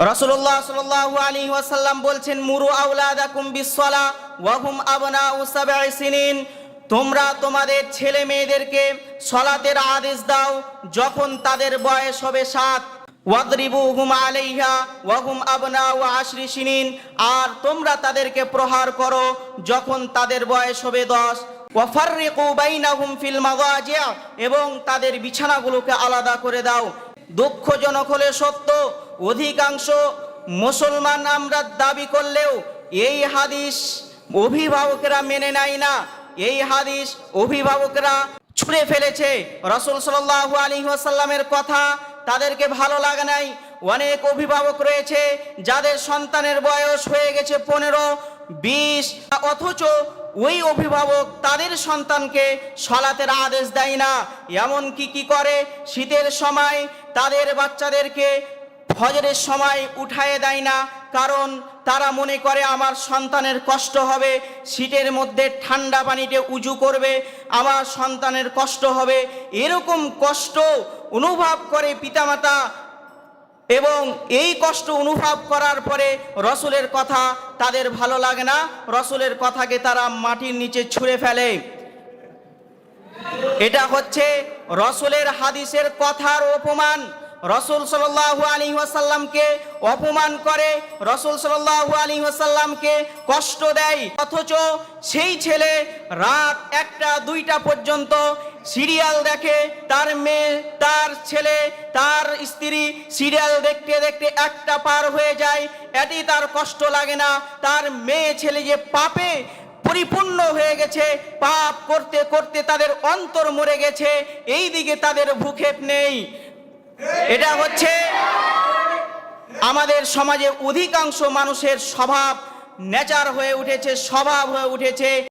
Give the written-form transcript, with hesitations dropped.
রাসূলুল্লাহ সাল্লাল্লাহু আলাইহি ওয়াসাল্লাম বলছেন, মুরু আওলাদাকুম বিসসালাহ ওয়া হুম আবনাউ সাবঈ সিনিন। তোমরা তোমাদের ছেলে মেয়েদেরকে সালাতের আদেশ দাও যখন তাদের বয়স হবে 7। ওয়াদরিবুহুম আলাইহা ওয়া হুম আবনাউ 10 সিনিন। আর তোমরা তাদেরকে প্রহার করো যখন তাদের বয়স হবে 10। ওয়াফাররিকু বাইনাহুম ফিল মাযাজি'। এবং তাদের বিছানাগুলোকে আলাদা করে দাও। দুঃখজনক হলে সত্য, অধিকাংশ মুসলমান আমরা দাবি করলেও এই হাদিস অভিভাবকেরা মেনে নেয় না। এই হাদিস অভিভাবকরা ছুঁড়ে ফেলেছে। রাসূল সাল্লাল্লাহু আলাইহি ওয়াসাল্লামের কথা তাদেরকে ভালো লাগে নাই। অনেক অভিভাবক রয়েছে যাদের সন্তানের বয়স হয়ে গেছে 15-20, অথচ ওই অভিভাবক তাদের সন্তানকে সালাতের আদেশ দেয় না। এমন কি করে, শীতের সময় তাদের বাচ্চাদেরকে ফজরের সময় উঠায়ে দেয় না, কারণ তারা মনে করে আমার সন্তানের কষ্ট হবে। শীতের মধ্যে ঠান্ডা পানিতে উজু করবে, আমার সন্তানের কষ্ট হবে। এরকম কষ্ট অনুভব করে পিতামাতা, এবং এই কষ্ট অনুভব করার পরে রসুলের কথা তাদের ভালো লাগে না। রসুলের কথাকে তারা মাটির নিচে ছুঁড়ে ফেলে। এটা হচ্ছে রসুলের হাদিসের কথার অপমান। রসুল সাল্লাল্লাহু আলাইহি ওয়াসাল্লামকে অপমান করে, রসুল সাল্লাল্লাহু আলাইহি ওয়াসাল্লামকে কষ্ট দেয়। অথচ সেই ছেলে রাত 1টা-2টা পর্যন্ত সিরিয়াল দেখে। তার মেয়ে, তার ছেলে, তার স্ত্রী সিরিয়াল দেখতে দেখতে 1টা পার হয়ে যায়, এটি তার কষ্ট লাগে না। তার মেয়ে ছেলে যে পাপে পরিপূর্ণ হয়ে গেছে, পাপ করতে করতে তাদের অন্তর মরে গেছে, এই দিকে তাদের ভূক্ষেপ নেই। এটা হচ্ছে আমাদের সমাজে অধিকাংশ মানুষের স্বভাব, নেচার হয়ে উঠেছে, স্বভাব হয়ে উঠেছে।